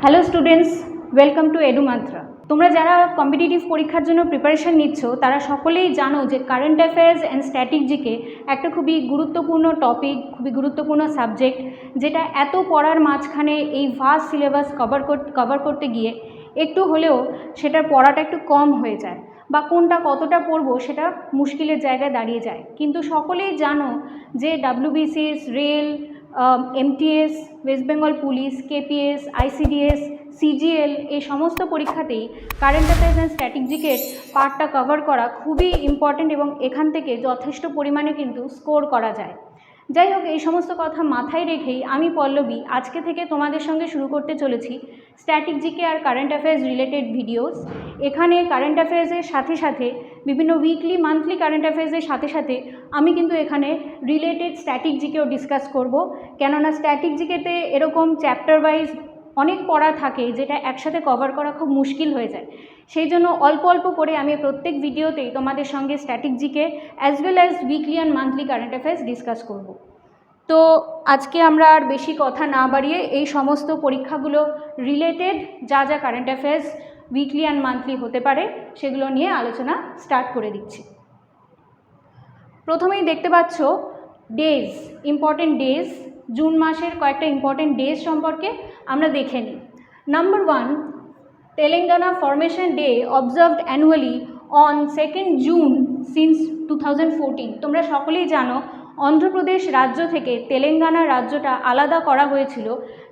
Hello students, welcome to edu mantra. তোমরা যারা competitive পরীক্ষার জন্য প্রিপারেশন নিচ্ছ তারা সকলেই জানো যে কারেন্ট অ্যাফেয়ার্স অ্যান্ড স্ট্র্যাটেজিকে একটা খুবই গুরুত্বপূর্ণ টপিক, খুবই গুরুত্বপূর্ণ সাবজেক্ট, যেটা এত পড়ার মাঝখানে এই ভাস্ট সিলেবাস কভার করতে গিয়ে একটু হলেও সেটার পড়াটা একটু কম হয়ে যায় বা কোনটা কতটা পড়বো সেটা মুশকিলের জায়গায় দাঁড়িয়ে যায়। কিন্তু সকলেই জানো যে WBCS, rail, MTS, West Bengal police, KPS, ICDS, CGL এই সমস্ত পরীক্ষাতেই কারেন্ট অ্যাফেয়ার্স অ্যান্ড স্ট্র্যাটেজিকের পার্টটা কভার করা খুবই ইম্পর্ট্যান্ট এবং এখান থেকে যথেষ্ট পরিমাণে কিন্তু স্কোর করা যায়। যাই হোক, এই সমস্ত কথা মাথায় রেখেই আমি পল্লবী আজকে থেকে তোমাদের সঙ্গে শুরু করতে চলেছি স্ট্র্যাটেজিকে আর কারেন্ট অ্যাফেয়ার্স রিলেটেড ভিডিওস। এখানে কারেন্ট অ্যাফেয়ার্সের সাথে সাথে বিভিন্ন উইকলি, মান্থলি কারেন্ট অ্যাফেয়ার্সের সাথে সাথে আমি কিন্তু এখানে রিলেটেড স্ট্র্যাটেজিকেও ডিসকাস করব, কেননা স্ট্র্যাটেজিকেতে এরকম চ্যাপ্টার ওয়াইজ অনেক পড়া থাকে যেটা একসাথে কভার করা খুব মুশকিল হয়ে যায়। সেই জন্য অল্প অল্প করে আমি প্রত্যেক ভিডিওতেই তোমাদের সঙ্গে স্ট্র্যাটেজিকে as well as weekly and monthly current affairs discuss করব। তো আজকে আমরা আর বেশি কথা না বাড়িয়ে এই সমস্ত পরীক্ষাগুলো রিলেটেড যা যা current affairs weekly and monthly হতে পারে সেগুলো নিয়ে আলোচনা স্টার্ট করে দিচ্ছি। প্রথমেই দেখতে পাচ্ছ ডেজ, ইম্পর্টেন্ট ডেজ, জুন মাসের কয়েকটা ইম্পর্টেন্ট ডেজ সম্পর্কে আমরা দেখে নিই। Number 1, Telangana formation day observed annually on 2 June since 2014। তোমরা সকলেই জানো অন্ধ্রপ্রদেশ রাজ্য থেকে তেলেঙ্গানা রাজ্যটা আলাদা করা হয়েছিল।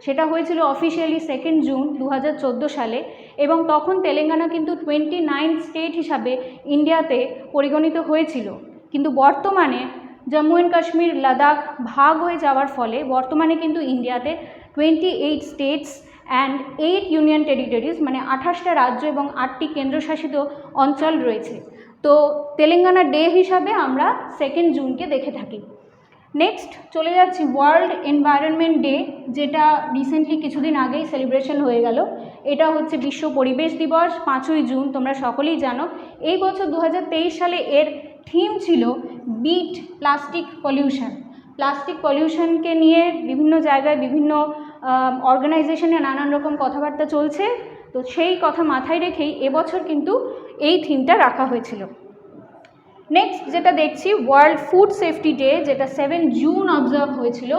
সেটা হয়েছিল অফিসিয়ালি 2 জুন 2014 সালে এবং তখন তেলেঙ্গানা কিন্তু 29 স্টেট হিসাবে ইন্ডিয়াতে পরিগণিত হয়েছিল। কিন্তু বর্তমানে জম্মু অ্যান্ড কাশ্মীর, লাদাখ ভাগ হয়ে যাওয়ার ফলে বর্তমানে কিন্তু ইন্ডিয়াতে 28 স্টেটস অ্যান্ড 8 ইউনিয়ন টেরিটরিজ, মানে 28টা রাজ্য এবং 8টি কেন্দ্রশাসিত অঞ্চল রয়েছে। তো তেলেঙ্গানা ডে হিসাবে আমরা 2 জুনকে দেখে থাকি। নেক্সট চলে যাচ্ছি ওয়ার্ল্ড এনভায়রনমেন্ট ডে, যেটা রিসেন্টলি কিছুদিন আগেই সেলিব্রেশন হয়ে গেল। এটা হচ্ছে বিশ্ব পরিবেশ দিবস 5ই জুন, তোমরা সকলেই জানো। এই বছর 2023 সালে এর থিম ছিল বিট প্লাস্টিক পলিউশন। প্লাস্টিক পলিউশনকে নিয়ে বিভিন্ন জায়গায় বিভিন্ন অর্গানাইজেশনে নানান রকম কথাবার্তা চলছে, তো সেই কথা মাথায় রেখেই এবছর কিন্তু এই থিমটা রাখা হয়েছিল। নেক্সট যেটা দেখছি ওয়ার্ল্ড ফুড সেফটি ডে, যেটা 7 জুন অবজার্ভ হয়েছিল।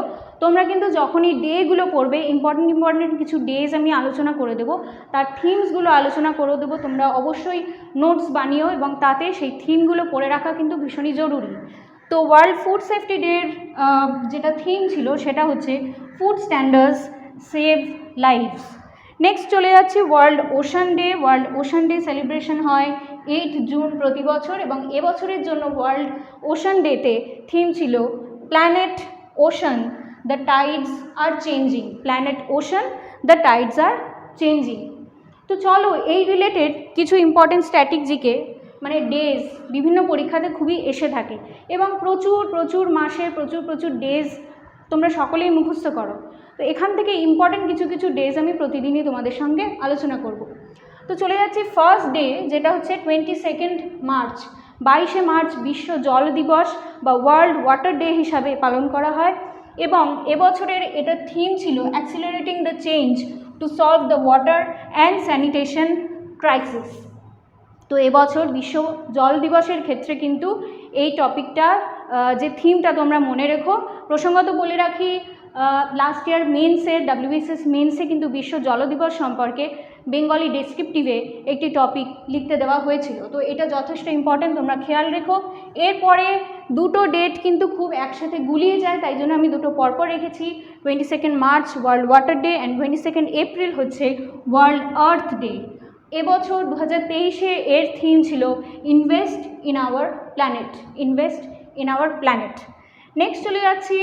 তোমরা কিন্তু যখনই ডেগুলো পড়বে, ইম্পর্টেন্ট কিছু ডেজ আমি আলোচনা করে দেবো, তার থিমসগুলো আলোচনা করে দেবো। তোমরা অবশ্যই নোটস বানিও এবং তাতে সেই থিমগুলো পড়ে রাখা কিন্তু ভীষণই জরুরি। তো ওয়ার্ল্ড ফুড সেফটি ডের যেটা থিম ছিল সেটা হচ্ছে food standards save lives. Next চলে যাচ্ছি world ocean day. World ocean day celebration হয় 8 জুন প্রতি বছর এবং এবছরের জন্য ওয়ার্ল্ড ওশান ডেতে থিম ছিল planet ocean, the tides are changing. Planet ocean, the tides are changing. তো চলো এই রিলেটেড কিছু ইম্পর্টেন্ট স্ট্র্যাটেজিকে, মানে ডেজ বিভিন্ন পরীক্ষাতে খুবই এসে থাকে এবং প্রচুর মাসে প্রচুর ডেজ তোমরা সকলেই মুখস্থ করো। তো এখান থেকে ইম্পর্টেন্ট কিছু ডেজ আমি প্রতিদিনই তোমাদের সঙ্গে আলোচনা করব। তো চলে যাচ্ছি ফার্স্ট ডে, যেটা হচ্ছে 22 মার্চ। 22 মার্চ বিশ্ব জল দিবস বা ওয়ার্ল্ড ওয়াটার ডে হিসাবে পালন করা হয় এবং এবছরের এটার থিম ছিল accelerating the change to solve the water and sanitation crisis. তো এবছর বিশ্ব জল দিবসের ক্ষেত্রে কিন্তু এই টপিকটা, যে থিমটা তোমরা মনে রেখো। প্রসঙ্গত বলে রাখি, লাস্ট ইয়ার মেন্সে, ডাব্লিউবিসিএস মেন্সে কিন্তু বিশ্ব জল দিবস সম্পর্কে বেঙ্গলি ডেসক্রিপটিভে একটি টপিক লিখতে দেওয়া হয়েছিল। তো এটা যথেষ্ট ইম্পর্ট্যান্ট, তোমরা খেয়াল রেখো। এরপরে দুটো ডেট কিন্তু খুব একসাথে গুলিয়ে যায়, তাই জন্য আমি দুটো পরপর রেখেছি। 22 March world water day and 22 April হচ্ছে ওয়ার্ল্ড আর্থ ডে। এবছর 2023-এ এর থিম ছিল invest in our planet, invest in our planet. Next চলে যাচ্ছি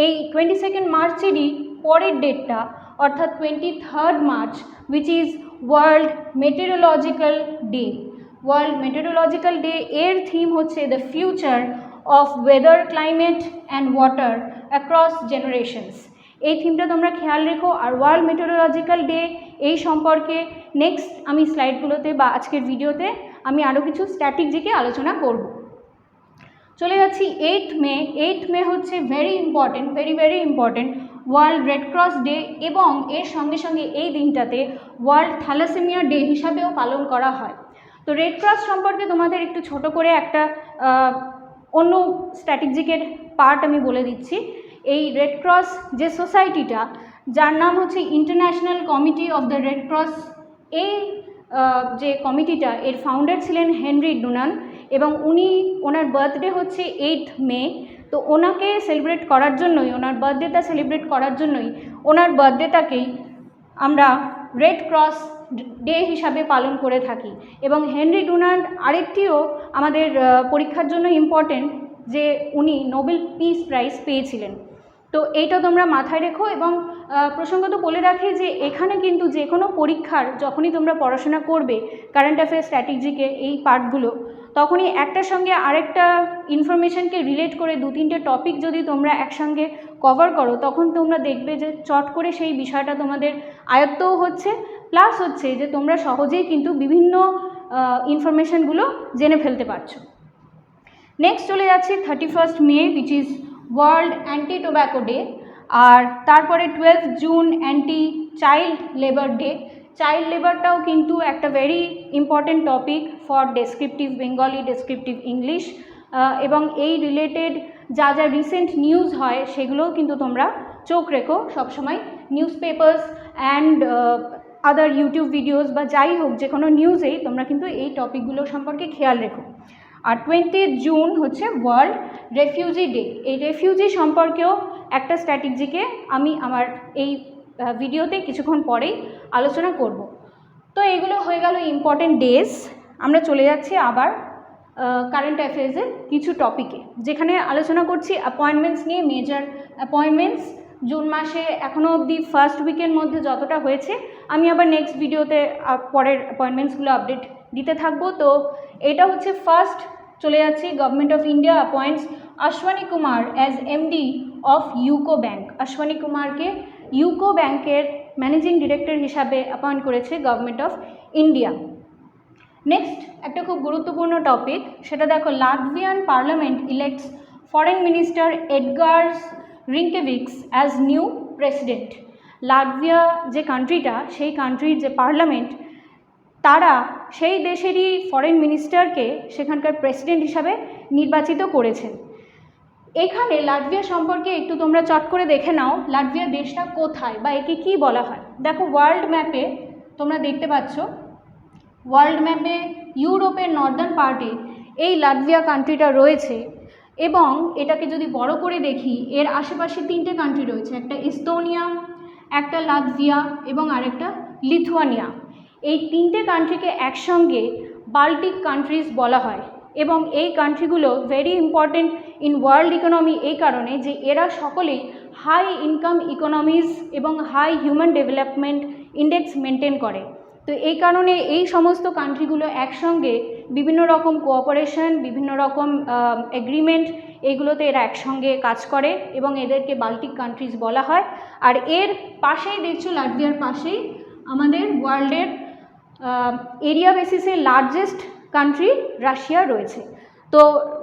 এই 22 মার্চেরই পরের ডেটটা, অর্থাৎ 23 March, which is world meteorological day. World meteorological day এর থিম হচ্ছে the future of weather, climate and water across generations. এই থিমটা তোমরা খেয়াল রেখো। আর ওয়ার্ল্ড মেটেরোলজিক্যাল ডে এই সম্পর্কে নেক্সট আমি স্লাইডগুলোতে বা আজকের ভিডিওতে আমি আরও কিছু স্ট্র্যাটেজিকে আলোচনা করব। চলে যাচ্ছি 8th মে। 8th মে হচ্ছে very important, very important world red cross day, এবং এর সঙ্গে সঙ্গে এই দিনটাতে ওয়ার্ল্ড থ্যালাসেমিয়া ডে হিসাবেও পালন করা হয়। তো রেড ক্রস সম্পর্কে তোমাদের একটু ছোট করে একটা অন্য স্ট্র্যাটেজিকের পার্ট আমি বলে দিচ্ছি। এই রেড ক্রস যে সোসাইটিটা, যার নাম হচ্ছে international committee of the red cross, এই যে কমিটিটা, এর ফাউন্ডার ছিলেন হেনরি ডুনান, এবং ওনার বার্থডে হচ্ছে 8th মে। তো ওনাকে সেলিব্রেট করার জন্যই, ওনার বার্থডেটা সেলিব্রেট করার জন্যই ওনার বার্থডেটাকেই আমরা রেড ক্রস ডে হিসাবে পালন করে থাকি। এবং হেনরি ডুনান আরেকটিও আমাদের পরীক্ষার জন্য ইম্পর্টেন্ট, যে উনি নোবেল পিস প্রাইজ পেয়েছিলেন। তো এইটা তোমরা মাথায় রেখো। এবং প্রসঙ্গত বলে রাখি যে এখানে কিন্তু যে কোনো পরীক্ষার যখনই তোমরা পড়াশোনা করবে কারেন্ট অ্যাফেয়ার্স স্ট্র্যাটেজিকে এই পার্টগুলো, তখনই একটার সঙ্গে আরেকটা ইনফরমেশনকে রিলেট করে 2-3টে টপিক যদি তোমরা একসঙ্গে কভার করো, তখন তোমরা দেখবে যে চট করে সেই বিষয়টা তোমাদের আয়ত্তও হচ্ছে, প্লাস হচ্ছে যে তোমরা সহজেই কিন্তু বিভিন্ন ইনফরমেশনগুলো জেনে ফেলতে পারছো। নেক্সট চলে যাচ্ছে 31st May, which is world anti tobacco day. আর তারপরে 12th June anti child labour day. Child লেবারটাও কিন্তু একটা very important topic for descriptive Bengali, descriptive English, এবং এই রিলেটেড যা যা রিসেন্ট নিউজ হয় সেগুলোও কিন্তু তোমরা চোখ রেখো সবসময়। News papers and other YouTube videos বা যাই হোক, যে কোনো নিউজেই তোমরা কিন্তু এই টপিকগুলো সম্পর্কে খেয়াল রেখো। আর 20th জুন হচ্ছে ওয়ার্ল্ড রেফিউজি ডে। এই রেফিউজি সম্পর্কেও একটা স্ট্র্যাটেজিকে আমি আমার এই ভিডিওতে কিছুক্ষণ পরেই আলোচনা করব। তো এগুলো হয়ে গেল ইম্পর্টেন্ট ডেজ। আমরা চলে যাচ্ছি আবার কারেন্ট অ্যাফেয়ার্সের কিছু টপিকে, যেখানে আলোচনা করছি অ্যাপয়েন্টমেন্টস নিয়ে। মেজর অ্যাপয়েন্টমেন্টস জুন মাসে এখনও অবধি ফার্স্ট উইকের মধ্যে যতটা হয়েছে, আমি আবার নেক্সট ভিডিওতে পরের অ্যাপয়েন্টমেন্টসগুলো আপডেট দিতে থাকবো। তো এটা হচ্ছে ফার্স্ট চলে যাচ্ছি। Government of India appoints Ashwini Kumar as MD of UCO bank. Ashwini কুমারকে ইউকো ব্যাঙ্কের ম্যানেজিং ডিরেক্টর হিসাবে অ্যাপয়েন্ট করেছে গভর্নমেন্ট অফ ইন্ডিয়া। নেক্সট একটা খুব গুরুত্বপূর্ণ টপিক, সেটা দেখো, Latvian parliament elects foreign minister Edgars Rinkevics as new president. Latvia যে কান্ট্রিটা, সেই কান্ট্রির যে পার্লামেন্ট, তারা সেই দেশেরই ফরেন মিনিস্টারকে সেখানকার প্রেসিডেন্ট হিসাবে নির্বাচিত করেছেন। এখানে লাটভিয়া সম্পর্কে একটু তোমরা চট করে দেখে নাও, লাটভিয়া দেশটা কোথায় বা একে কী বলা হয়। দেখো, ওয়ার্ল্ড ম্যাপে তোমরা দেখতে পাচ্ছ, ওয়ার্ল্ড ম্যাপে ইউরোপের নর্দার্ন পার্টে এই লাটভিয়া কান্ট্রিটা রয়েছে। এবং এটাকে যদি বড় করে দেখি, এর আশেপাশে 3টে কান্ট্রি রয়েছে, একটা ইস্তোনিয়া, একটা লাটভিয়া এবং আরেকটা লিথুয়ানিয়া। এই 3টে কান্ট্রিকে একসঙ্গে বাল্টিক কান্ট্রিজ বলা হয়। এবং এই কান্ট্রিগুলো very important in world economy এই কারণে যে এরা সকলেই হাই ইনকাম ইকোনমিজ এবং high human development index maintain করে। তো এই কারণে এই সমস্ত কান্ট্রিগুলো একসঙ্গে বিভিন্ন রকম কোঅপারেশন, বিভিন্ন রকম এগ্রিমেন্ট, এইগুলোতে এরা একসঙ্গে কাজ করে এবং এদেরকে বাল্টিক কান্ট্রিজ বলা হয়। আর এর পাশেই দেখছো, লাটভিয়ার পাশেই আমাদের ওয়ার্ল্ডের এরিয়া বেসিসে লার্জেস্ট কান্ট্রি রাশিয়া রয়েছে। তো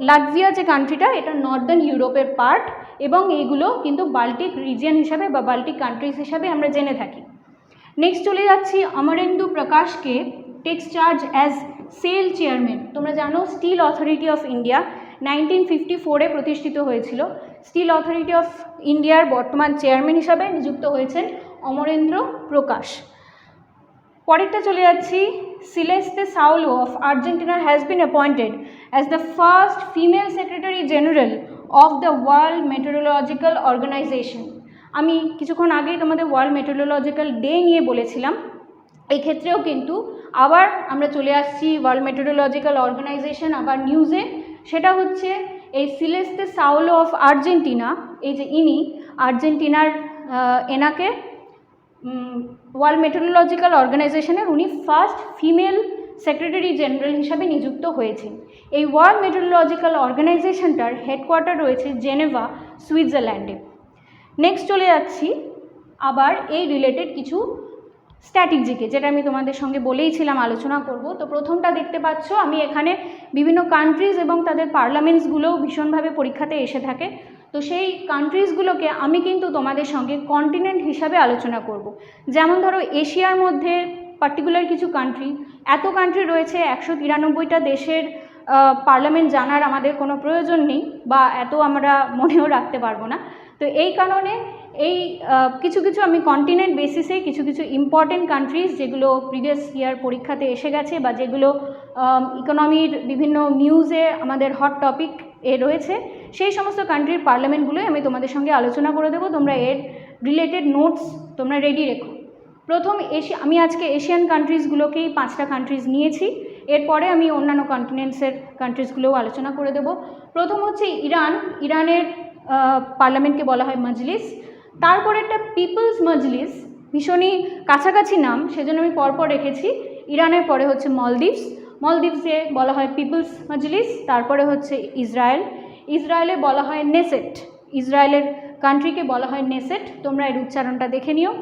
লাটভিয়া যে কান্ট্রিটা, এটা নর্দার্ন ইউরোপের পার্ট, এবং এইগুলো কিন্তু বাল্টিক রিজিয়ন হিসাবে বা বাল্টিক কান্ট্রিজ হিসাবে আমরা জেনে থাকি। নেক্সট চলে যাচ্ছি, অমরেন্দু প্রকাশকে takes charge as SAIL chairman. তোমরা জানো স্টিল অথরিটি অফ ইন্ডিয়া 1954-এ প্রতিষ্ঠিত হয়েছিল। স্টিল অথরিটি অফ ইন্ডিয়ার বর্তমান চেয়ারম্যান হিসাবে নিযুক্ত হয়েছেন অমরেন্দ্র প্রকাশ। পরেরটা চলে যাচ্ছি, Celeste Saulo of Argentina has been appointed as the first female secretary general of the World Meteorological Organization. আমি কিছুক্ষণ আগেই তোমাদের ওয়ার্ল্ড মেটেরোলজিক্যাল ডে নিয়ে বলেছিলাম। এই ক্ষেত্রেও কিন্তু আবার আমরা চলে আসছি ওয়ার্ল্ড মেটেরোলজিক্যাল অর্গানাইজেশন আবার নিউজে। সেটা হচ্ছে এই সিলেস্তে সাউলো অফ আর্জেন্টিনা, এই যে ইনি আর্জেন্টিনার, এনাকে ওয়ার্ল্ড মেটেরোলজিক্যাল অর্গানাইজেশনের উনি ফার্স্ট ফিমেল সেক্রেটারি জেনারেল হিসাবে নিযুক্ত হয়েছেন। এই ওয়ার্ল্ড মেটেরোলজিক্যাল অর্গানাইজেশনটার হেডকোয়ার্টার রয়েছে জেনেভা, সুইজারল্যান্ডে। নেক্সট চলে যাচ্ছি আবার এই রিলেটেড কিছু স্ট্যাটিক জিকে, যেটা আমি তোমাদের সঙ্গে বলেইছিলাম আলোচনা করব। তো প্রথমটা দেখতে পাচ্ছ, আমি এখানে বিভিন্ন কান্ট্রিজ এবং তাদের পার্লামেন্টসগুলোও ভীষণভাবে পরীক্ষাতে এসে থাকে। তো সেই কান্ট্রিজগুলোকে আমি কিন্তু তোমাদের সঙ্গে কন্টিনেন্ট হিসাবে আলোচনা করব। যেমন ধরো এশিয়ার মধ্যে পার্টিকুলার কিছু কান্ট্রি, এত কান্ট্রি রয়েছে, 193টা দেশের পার্লামেন্ট জানার আমাদের কোনো প্রয়োজন নেই, বা এত আমরা মনেও রাখতে পারবো না। তো এই কারণে এই কিছু কিছু আমি কন্টিনেন্ট বেসিসে কিছু কিছু ইম্পর্টেন্ট কান্ট্রিজ, যেগুলো প্রিভিয়াস ইয়ার পরীক্ষাতে এসে গেছে বা যেগুলো ইকোনমির বিভিন্ন নিউজে আমাদের হট টপিক রয়েছে, সেই সমস্ত কান্ট্রির পার্লামেন্টগুলোই আমি তোমাদের সঙ্গে আলোচনা করে দেবো। তোমরা এর রিলেটেড নোটস তোমরা রেডি রেখো। প্রথম আমি আজকে এশিয়ান কান্ট্রিজগুলোকেই 5টা কান্ট্রিজ নিয়েছি, এরপরে আমি অন্যান্য কন্টিনেন্টসের কান্ট্রিজগুলোও আলোচনা করে দেবো। প্রথম হচ্ছে ইরান। ইরানের পার্লামেন্টকে বলা হয় মজলিস। তারপরে একটা পিপলস মজলিস, ভীষণই কাছাকাছি নাম, সেজন্য আমি পরপর রেখেছি। ইরানের পরে হচ্ছে মলদ্বীপস, মলদ্বীপসে বলা হয় পিপলস মজলিস। তারপরে হচ্ছে ইসরায়েল, ইসরায়েলে বলা হয় নেসেট, ইসরায়েলের কান্ট্রিকে বলা হয় নেসেট, তোমরা এর উচ্চারণটা দেখে নিও।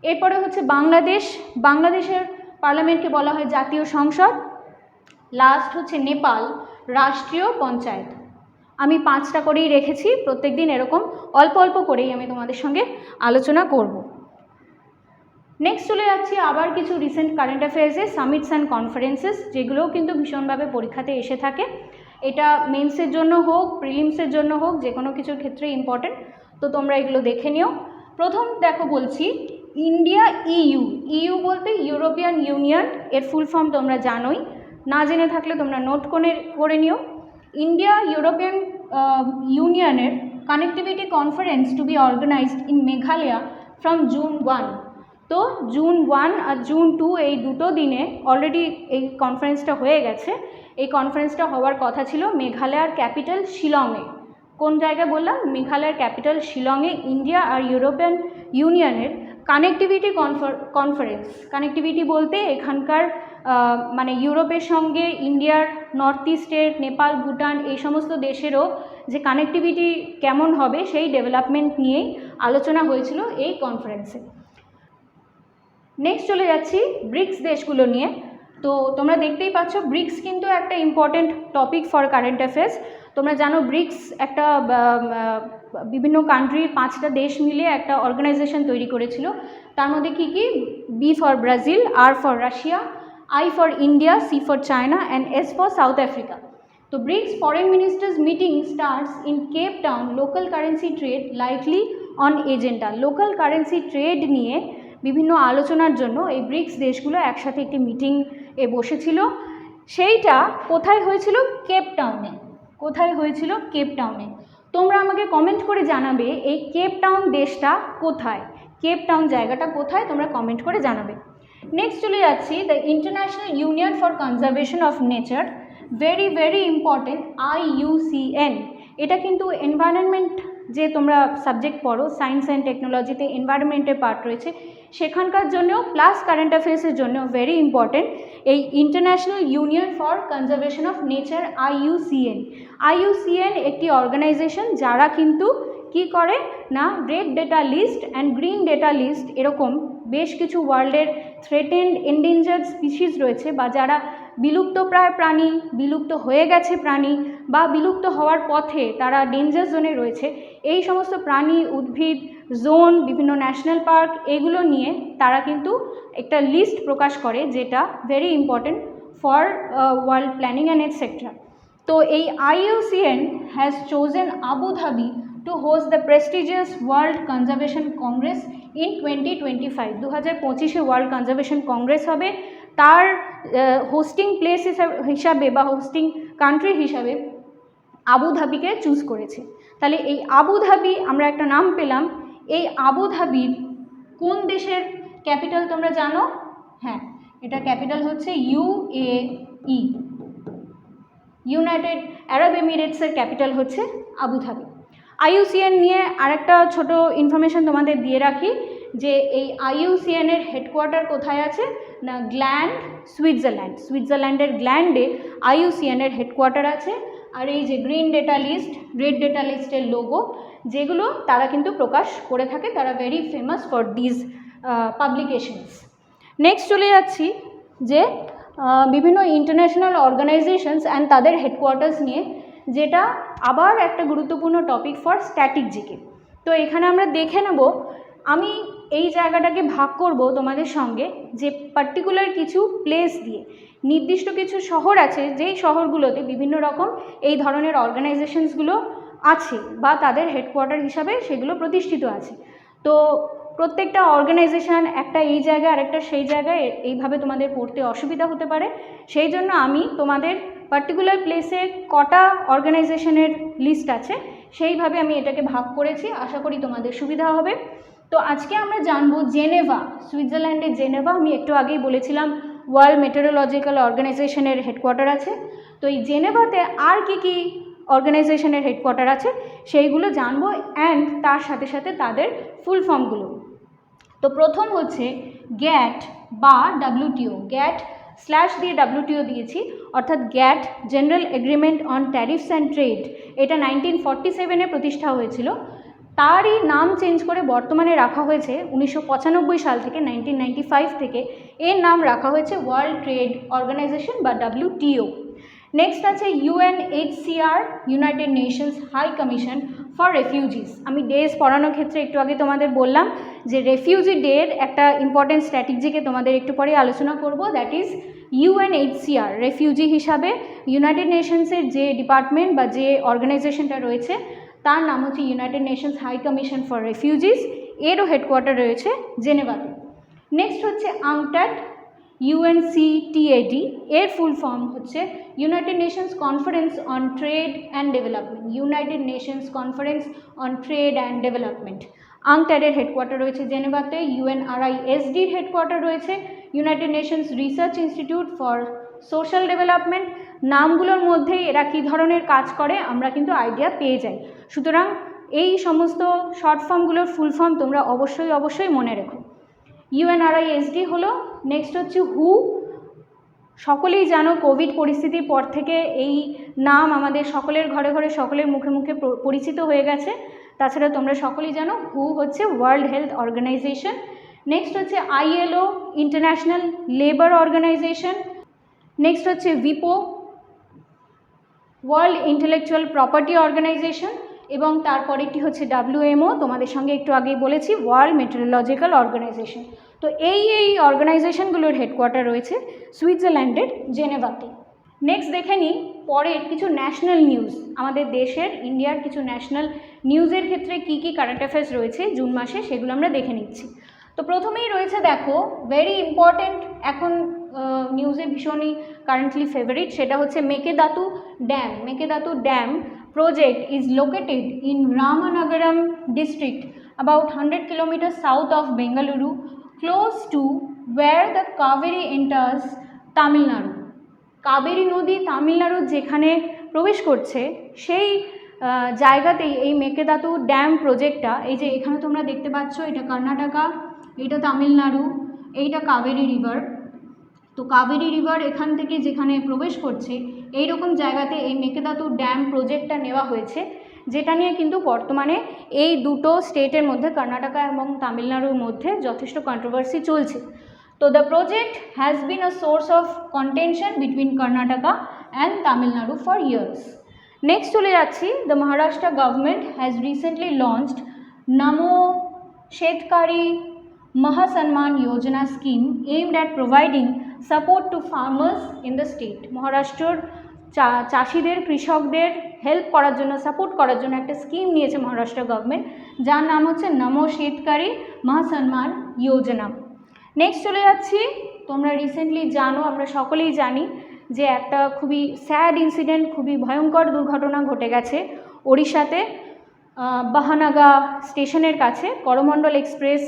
এরপরে হচ্ছে বাংলাদেশ, বাংলাদেশের পার্লামেন্টকে বলা হয় জাতীয় সংসদ। লাস্ট হচ্ছে নেপাল, রাষ্ট্রীয় পঞ্চায়েত। আমি 5টা করেই রেখেছি, প্রত্যেক দিন এরকম অল্প অল্প করেই আমি তোমাদের সঙ্গে আলোচনা করব। নেক্সট চলে যাচ্ছি আবার কিছু রিসেন্ট কারেন্ট অ্যাফেয়ার্সে, সামিটস অ্যান্ড কনফারেন্সেস, যেগুলোও কিন্তু ভীষণভাবে পরীক্ষাতে এসে থাকে। এটা মেন্সের জন্য হোক, প্রিলিমসের জন্য হোক, যে কোনো কিছুর ক্ষেত্রে ইম্পর্টেন্ট। তো তোমরা এগুলো দেখে নিও। প্রথম দেখো বলছি ইন্ডিয়া ইইউ, ইইউ বলতে ইউরোপিয়ান ইউনিয়ন, এর ফুল ফর্ম তোমরা জানোই, না জেনে থাকলে তোমরা নোট করে নিও। ইন্ডিয়া ইউরোপিয়ান ইউনিয়নের connectivity conference to be organised in Meghalaya from June 1। তো জুন 1 আর জুন 2 এই দুটো দিনে অলরেডি এই কনফারেন্সটা হয়ে গেছে। এই কনফারেন্সটা হওয়ার কথা ছিল মেঘালয়ার ক্যাপিটাল শিলংয়ে। কোন জায়গায় বললাম? মেঘালয়ার ক্যাপিটাল শিলংয়ে ইন্ডিয়া আর ইউরোপিয়ান ইউনিয়নের কানেক্টিভিটি কনফারেন্স। কানেক্টিভিটি বলতে এখানকার মানে ইউরোপের সঙ্গে ইন্ডিয়ার নর্থ ইস্টের নেপাল, ভুটান এই সমস্ত দেশেরও যে কানেক্টিভিটি কেমন হবে সেই ডেভেলপমেন্ট নিয়েই আলোচনা হয়েছিল এই কনফারেন্সে। নেক্সট চলে যাচ্ছি ব্রিক্স দেশগুলো নিয়ে। তো তোমরা দেখতেই পাচ্ছ ব্রিক্স কিন্তু একটা important topic for current affairs. তোমরা জানো ব্রিক্স একটা বিভিন্ন কান্ট্রির 5টা দেশ মিলে একটা অর্গানাইজেশন তৈরি করেছিল। তার মধ্যে কী কী? B for Brazil, R for Russia, I for India, C for China and S for South Africa. তো BRICS foreign ministers meeting starts in Cape Town. Local currency trade likely on agenda. Local currency trade নিয়ে বিভিন্ন আলোচনার জন্য এই bricks দেশগুলো একসাথে একটি meeting এ বসেছিল। সেইটা কোথায় হয়েছিল? কেপ টাউনে। কোথায় হয়েছিল? কেপ টাউনে। তোমরা আমাকে কমেন্ট করে জানাবে এই কেপ টাউন দেশটা কোথায়, কেপ টাউন জায়গাটা কোথায়, তোমরা কমেন্ট করে জানাবে। নেক্সট চলে যাচ্ছি the international Union for Conservation of nature, very very important, IUCN। এটা কিন্তু এনভায়রনমেন্ট, যে তোমরা সাবজেক্ট পড়ো সায়েন্স অ্যান্ড টেকনোলজিতে এনভায়রনমেন্টের পার্ট রয়েছে, সেখানকার জন্যও প্লাস কারেন্ট অ্যাফেয়ার্সের জন্য ভেরি ইম্পর্টেন্ট এই International Union for Conservation of Nature, IUCN। IUCN একটি অর্গানাইজেশন যারা কিন্তু কি করে না, red data list and green data list, এরকম বেশ কিছু ওয়ার্ল্ডের থ্রেটেন্ড এন্ডেঞ্জার্ড স্পিসিস রয়েছে, বা যারা বিলুপ্তপ্রায় প্রাণী, বিলুপ্ত হয়ে গেছে প্রাণী, বা বিলুপ্ত হওয়ার পথে তারা ডেঞ্জার জোনে রয়েছে, এই সমস্ত প্রাণী, উদ্ভিদ, জোন, বিভিন্ন ন্যাশনাল পার্ক, এগুলো নিয়ে তারা কিন্তু একটা লিস্ট প্রকাশ করে, যেটা very important for world planning and etcetera. তো এই IUCN has chosen Abu Dhabi to host the prestigious World Conservation Congress in 2025। 2025-এ ওয়ার্ল্ড কনজারভেশন কংগ্রেস হবে। তার হোস্টিং প্লেস হিসাবে বা হোস্টিং কান্ট্রি হিসাবে আবু ধাবিকে চুজ করেছে। তাহলে এই আবু ধাবি আমরা একটা নাম পেলাম। এই আবু ধাবির কোন দেশের ক্যাপিটাল তোমরা জানো? হ্যাঁ, এটা ক্যাপিটাল হচ্ছে UAE, ইউনাইটেড আরব এমিরেটসের ক্যাপিটাল হচ্ছে আবু ধাবি। IUCN নিয়ে আরেকটা ছোট ইনফরমেশন তোমাদের দিয়ে রাখি, যে এই IUCN এর হেডকোয়ার্টার কোথায় আছে না, গ্ল্যান্ড, সুইজারল্যান্ড। সুইজারল্যান্ডের গ্ল্যান্ডে IUCN এর হেডকোয়ার্টার আছে। আর এই যে green data list, red data লিস্টের লোগো, যেগুলো তারা কিন্তু প্রকাশ করে থাকে, তারা very famous for these publications. Next চলে যাচ্ছি যে বিভিন্ন ইন্টারন্যাশনাল অর্গানাইজেশনস অ্যান্ড তাদের হেডকোয়ার্টার্স নিয়ে, যেটা আবার একটা গুরুত্বপূর্ণ টপিক ফর স্ট্যাটিক জিকে। তো এখানে আমরা দেখে নেব, আমি এই জায়গাটাকে ভাগ করব তোমাদের সঙ্গে যে পার্টিকুলার কিছু প্লেস দিয়ে, নির্দিষ্ট কিছু শহর আছে যেই শহরগুলোতে বিভিন্ন রকম এই ধরনের অর্গানাইজেশনসগুলো আছে বা তাদের হেডকোয়ার্টার হিসাবে সেগুলো প্রতিষ্ঠিত আছে। তো প্রত্যেকটা অর্গানাইজেশান একটা এই জায়গায় আর একটা সেই জায়গায়, এইভাবে তোমাদের পড়তে অসুবিধা হতে পারে। সেই জন্য আমি তোমাদের পার্টিকুলার প্লেসে কটা অর্গানাইজেশনের লিস্ট আছে সেইভাবে আমি এটাকে ভাগ করেছি, আশা করি তোমাদের সুবিধা হবে। তো আজকে আমরা জানবো জেনেভা, সুইজারল্যান্ডের জেনেভা। আমি একটু আগেই বলেছিলাম ওয়ার্ল্ড মেটেরোলজিক্যাল অর্গানাইজেশনের হেডকোয়ার্টার আছে। তো এই জেনেভাতে আর কি অর্গানাইজেশনের হেডকোয়ার্টার আছে সেইগুলো জানবো, অ্যান্ড তার সাথে সাথে তাদের ফুল ফর্মগুলো। তো প্রথম হচ্ছে গ্যাট বা ডাব্লিউটিও। গ্যাট স্ল্যাশ দিয়ে ডাব্লিউটিও দিয়েছি, অর্থাৎ GATT general agreement on tariffs and trade. এটা 1947-এ প্রতিষ্ঠা হয়েছিল। তারই নাম চেঞ্জ করে বর্তমানে রাখা হয়েছে 1995 সাল থেকে, 1995 থেকে এর নাম রাখা হয়েছে ওয়ার্ল্ড ট্রেড অর্গানাইজেশন বা ডাব্লিউটিও। নেক্সট আছে UNHCR, United Nations High Commission for Refugees. আমি ডেজ পড়ানোর ক্ষেত্রে একটু আগে তোমাদের বললাম যে রেফিউজি ডের একটা ইম্পর্টেন্ট স্ট্র্যাটেজিকে তোমাদের একটু পরে আলোচনা করব, দ্যাট ইজ UNHCR। রেফিউজি হিসাবে ইউনাইটেড নেশনসের যে ডিপার্টমেন্ট বা যে অর্গানাইজেশনটা রয়েছে তার নাম হচ্ছে United Nations High Commission for refugees. এরও হেডকোয়ার্টার রয়েছে জেনেভাতে। নেক্সট হচ্ছে আংটাড, UNCTAD। এর ফুল ফর্ম হচ্ছে United Nations conference on trade and development. United Nations conference on trade and development. আংটাডের headquarter রয়েছে জেনেভাতে। UNRISDর হেডকোয়ার্টার রয়েছে United Nations research institute for social development. নামগুলোর মধ্যে এরা কী ধরনের কাজ করে আমরা কিন্তু আইডিয়া পেয়ে যাই। সুতরাং এই সমস্ত শর্ট ফর্মগুলোর ফুল ফর্ম তোমরা অবশ্যই মনে রেখো। UNRISD হলো। নেক্সট হচ্ছে হু। সকলেই জানো কোভিড পরিস্থিতির পর থেকে এই নাম আমাদের সকলের ঘরে ঘরে, সকলের মুখে মুখে পরিচিত হয়ে গেছে। তাছাড়া তোমরা সকলেই জানো হু হচ্ছে ওয়ার্ল্ড হেলথ অর্গানাইজেশন। নেক্সট হচ্ছে ILO, International Labour Organization. Next হচ্ছে WIPO, World Intellectual Property Organization. এবং তারপরেরটি হচ্ছে WMO, তোমাদের সঙ্গে একটু আগেই বলেছি ওয়ার্ল্ড মেটেরোলজিক্যাল অর্গানাইজেশন। তো এই অর্গানাইজেশনগুলোর হেডকোয়ার্টার রয়েছে সুইজারল্যান্ডের জেনেভাতে। নেক্সট দেখে নিই পরের কিছু ন্যাশনাল নিউজ, আমাদের দেশের ইন্ডিয়ার কিছু ন্যাশনাল নিউজের ক্ষেত্রে কি কারেন্ট অ্যাফেয়ার্স রয়েছে জুন মাসে, সেগুলো আমরা দেখে নিচ্ছি। তো প্রথমেই রয়েছে, দেখো ভেরি ইম্পর্ট্যান্ট, এখন নিউজে ভীষণই কারেন্টলি ফেভারিট, সেটা হচ্ছে Mekedatu dam. Mekedatu dam project is located in Ramanagaram district about 100 kilometers south of Bengaluru, close to where the Kaveri enters Tamil Nadu. Kaveri নদী তামিলনাড়ুর যেখানে প্রবেশ করছে সেই জায়গাতেই এই মেকেদাতু ড্যাম প্রজেক্টটা, এই যে এখানে তোমরা দেখতে পাচ্ছ, এটা কর্ণাটকা, এটা তামিলনাড়ু, এইটা কাবেরী রিভার। তো কাবেরী রিভার এখান থেকে যেখানে প্রবেশ করছে এই রকম জায়গাতে এই মেকেদাতু ড্যাম প্রজেক্টটা নেওয়া হয়েছে, যেটা নিয়ে কিন্তু বর্তমানে এই দুটো স্টেটের মধ্যে, কর্ণাটকা এবং তামিলনাড়ুর মধ্যে যথেষ্ট কন্ট্রোভার্সি চলছে। তো the project has been a source of contention between Karnataka and Tamil Nadu for years. Next চলে যাচ্ছি, the Maharashtra government has recently launched নামো শেতকারি Mahasanman Yojana scheme aimed at providing support to farmers in the state. মহারাষ্ট্রর চাষিদের, কৃষকদের help করার জন্য, support করার জন্য একটা স্কিম নিয়েছে মহারাষ্ট্র গভর্নমেন্ট, যার নাম হচ্ছে নমো শেতকারি মহাসম্মান যোজনা। নেক্সট চলে যাচ্ছি, তোমরা রিসেন্টলি জানো, আমরা সকলেই জানি যে একটা খুবই স্যাড ইনসিডেন্ট, খুবই ভয়ঙ্কর দুর্ঘটনা ঘটে গেছে ওড়িশাতে, বাহানাগা স্টেশনের কাছে করমণ্ডল এক্সপ্রেস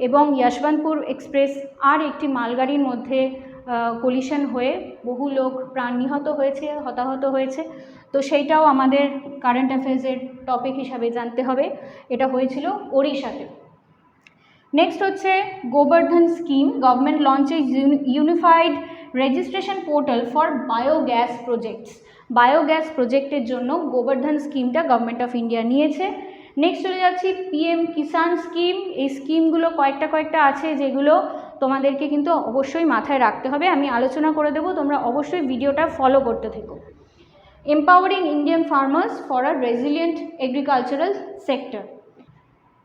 এবং যশবন্তপুর এক্সপ্রেস আর একটি মালগাড়ির মধ্যে কলিশন হয়ে বহু লোক প্রাণ নিহত হয়েছে, হতাহত হয়েছে। তো সেইটাও আমাদের কারেন্ট অ্যাফেয়ার্সের টপিক হিসাবে জানতে হবে। এটা হয়েছিল ওড়িশাতে। নেক্সট হচ্ছে Gobardhan scheme, government launches unified registration portal for biogas projects. Biogas প্রজেক্টের জন্য গোবর্ধন স্কিমটা গভর্নমেন্ট অফ ইন্ডিয়া নিয়েছে। নেক্সট চলে যাচ্ছি PM কিষাণ স্কিম। এই স্কিমগুলো কয়েকটা আছে যেগুলো তোমাদেরকে কিন্তু অবশ্যই মাথায় রাখতে হবে, আমি আলোচনা করে দেবো, তোমরা অবশ্যই ভিডিওটা ফলো করতে থেকো। Empowering Indian farmers for a resilient agricultural sector.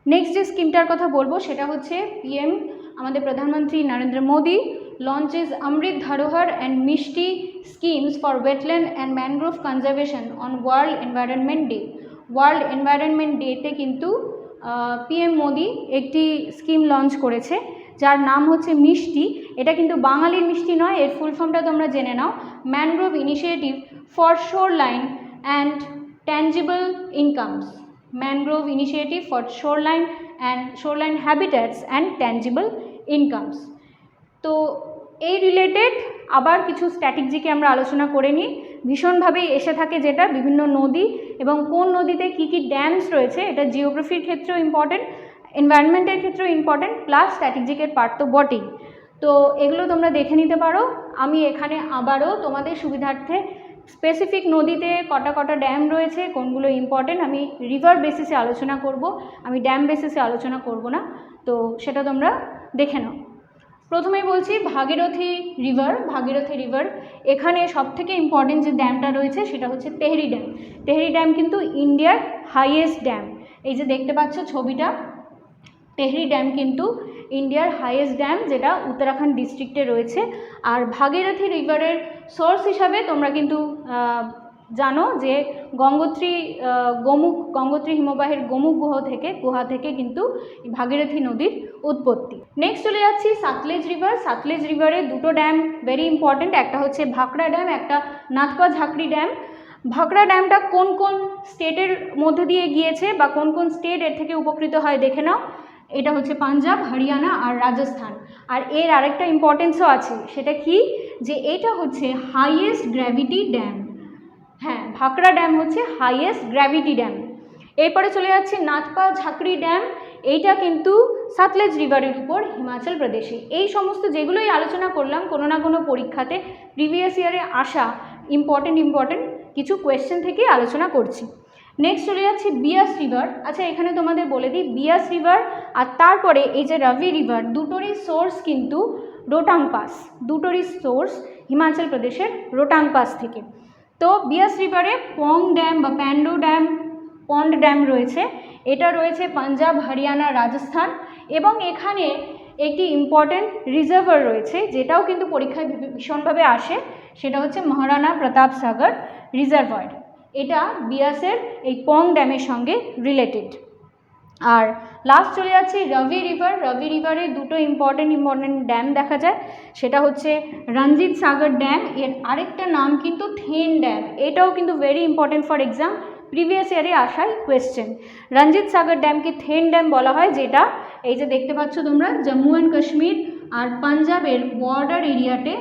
Next যে স্কিমটার কথা বলবো সেটা হচ্ছে পিএম আমাদের প্রধানমন্ত্রী Narendra Modi launches Amrit Dharohar and Mishti schemes for wetland and mangrove conservation on world environment day. World environment ডেতে কিন্তু পিএম মোদী একটি স্কিম লঞ্চ করেছে যার নাম হচ্ছে মিষ্টি। এটা কিন্তু বাঙালির মিষ্টি নয়, এর ফুল ফর্মটা তোমরা জেনে নাও, mangrove initiative for shoreline and tangible incomes. Mangrove initiative for shoreline habitats and tangible incomes। তো এই রিলেটেড আবার কিছু স্ট্র্যাটেজিকে আমরা আলোচনা করে নিই, ভীষণভাবেই এসে থাকে যেটা বিভিন্ন নদী এবং কোন নদীতে কী কী ড্যামস রয়েছে, এটা জিওগ্রাফির ক্ষেত্রেও ইম্পর্টেন্ট, এনভায়রনমেন্টের ক্ষেত্রেও ইম্পর্টেন্ট, প্লাস স্ট্র্যাটেজিকের পার্ট তো বটেই। তো এগুলো তোমরা দেখে নিতে পারো। আমি এখানে আবারও তোমাদের সুবিধার্থে স্পেসিফিক নদীতে কটা কটা ড্যাম রয়েছে, কোনগুলো ইম্পর্টেন্ট, আমি রিভার বেসিসে আলোচনা করব, আমি ড্যাম বেসিসে আলোচনা করব না, তো সেটা তোমরা দেখে নাও। প্রথমেই বলছি ভাগীরথী রিভার, এখানে সবথেকে ইম্পর্টেন্ট যে ড্যামটা রয়েছে সেটা হচ্ছে তেহরি ড্যাম। তেহরি ড্যাম কিন্তু ইন্ডিয়ার হাইয়েস্ট ড্যাম, এই যে দেখতে পাচ্ছ ছবিটা, তেহরি ড্যাম কিন্তু ইন্ডিয়ার হাইয়েস্ট ড্যাম, যেটা উত্তরাখণ্ড ডিস্ট্রিক্টে রয়েছে। আর ভাগীরথী রিভারের সোর্স হিসাবে তোমরা কিন্তু জানো যে গঙ্গোত্রী হিমবাহের গোমুখ গুহা থেকে কিন্তু ভাগীরথী নদীর উৎপত্তি। নেক্সট চলে যাচ্ছি সাতলেজ রিভারে দুটো ড্যাম ভেরি ইম্পর্টেন্ট, একটা হচ্ছে ভাকরা ড্যাম, একটা নাথপা ঝাকরি ড্যাম। ভাকরা ড্যামটা কোন কোন স্টেটের মধ্যে দিয়ে গিয়েছে বা কোন কোন স্টেট এর থেকে উপকৃত হয় দেখে নাও, এটা হচ্ছে পাঞ্জাব, হরিয়ানা আর রাজস্থান। আর এর আরেকটা ইম্পর্টেন্সও আছে, সেটা কি, যে এটা হচ্ছে হাইয়েস্ট গ্র্যাভিটি ড্যাম। হ্যাঁ, ভাকরা ড্যাম হচ্ছে হাইয়েস্ট গ্র্যাভিটি ড্যাম। এরপরে চলে যাচ্ছে নাথপা ঝাকরি ড্যাম, এইটা কিন্তু সাতলেজ রিভারের উপর হিমাচল প্রদেশে। এই সমস্ত যেগুলোই আলোচনা করলাম কোনো না কোনো পরীক্ষাতে প্রিভিয়াস ইয়ারে আসা ইম্পর্টেন্ট কিছু কোয়েশ্চেন থেকে আলোচনা করছি। নেক্সট চলে যাচ্ছে বিয়াস রিভার। আচ্ছা, এখানে তোমাদের বলে দিই, বিয়াস রিভার আর তারপরে এই যে রাভি রিভার, দুটোরই সোর্স কিন্তু রোটাং পাস, দুটোরই সোর্স হিমাচল প্রদেশের রোটাং পাস থেকে। তো বিয়াস রিভারে পং ড্যাম বা পন্ড ড্যাম রয়েছে, এটা রয়েছে পাঞ্জাব, হরিয়ানা, রাজস্থান, এবং এখানে একটি ইম্পর্টেন্ট রিজার্ভার রয়েছে যেটাও কিন্তু পরীক্ষায় ভীষণভাবে আসে, সেটা হচ্ছে মহারানা প্রতাপ সাগর রিজার্ভার। এটা বিয়াসের এই পং ড্যামের সঙ্গে রিলেটেড। আর লাস্ট চলে যাচ্ছে রাভি রিভারে দুটো ইম্পর্টেন্ট ড্যাম দেখা যায়, সেটা হচ্ছে রঞ্জিত সাগর ড্যাম, এর আরেকটা নাম কিন্তু থেন ড্যাম, এটাও কিন্তু very important for exam, previous ইয়ারে আসাই কোয়েশ্চেন। রঞ্জিত সাগর ড্যামকে থেন ড্যাম বলা হয়, যেটা এই যে দেখতে পাচ্ছ তোমরা জম্মু অ্যান্ড কাশ্মীর আর পাঞ্জাবের বর্ডার এরিয়াতে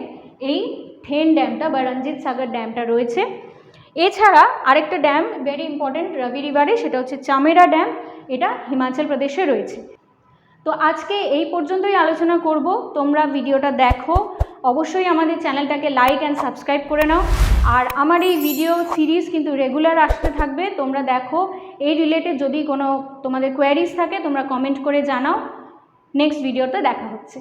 এই থেন ড্যামটা বা রঞ্জিত সাগর ড্যামটা রয়েছে। এছাড়া আরেকটা ড্যাম ভেরি ইম্পর্টেন্ট রাভি রিভারে, সেটা হচ্ছে চামেরা ড্যাম, এটা হিমাচল প্রদেশে রয়েছে। তো আজকে এই পর্যন্তই আলোচনা করব, তোমরা ভিডিওটা দেখো, অবশ্যই আমাদের চ্যানেলটাকে লাইক অ্যান্ড সাবস্ক্রাইব করে নাও। আর আমার এই ভিডিও সিরিজ কিন্তু রেগুলার আসতে থাকবে, তোমরা দেখো। এই রিলেটেড যদি কোনো তোমাদের কোয়ারিজ থাকে তোমরা কমেন্ট করে জানাও। নেক্সট ভিডিওতে দেখা হচ্ছে।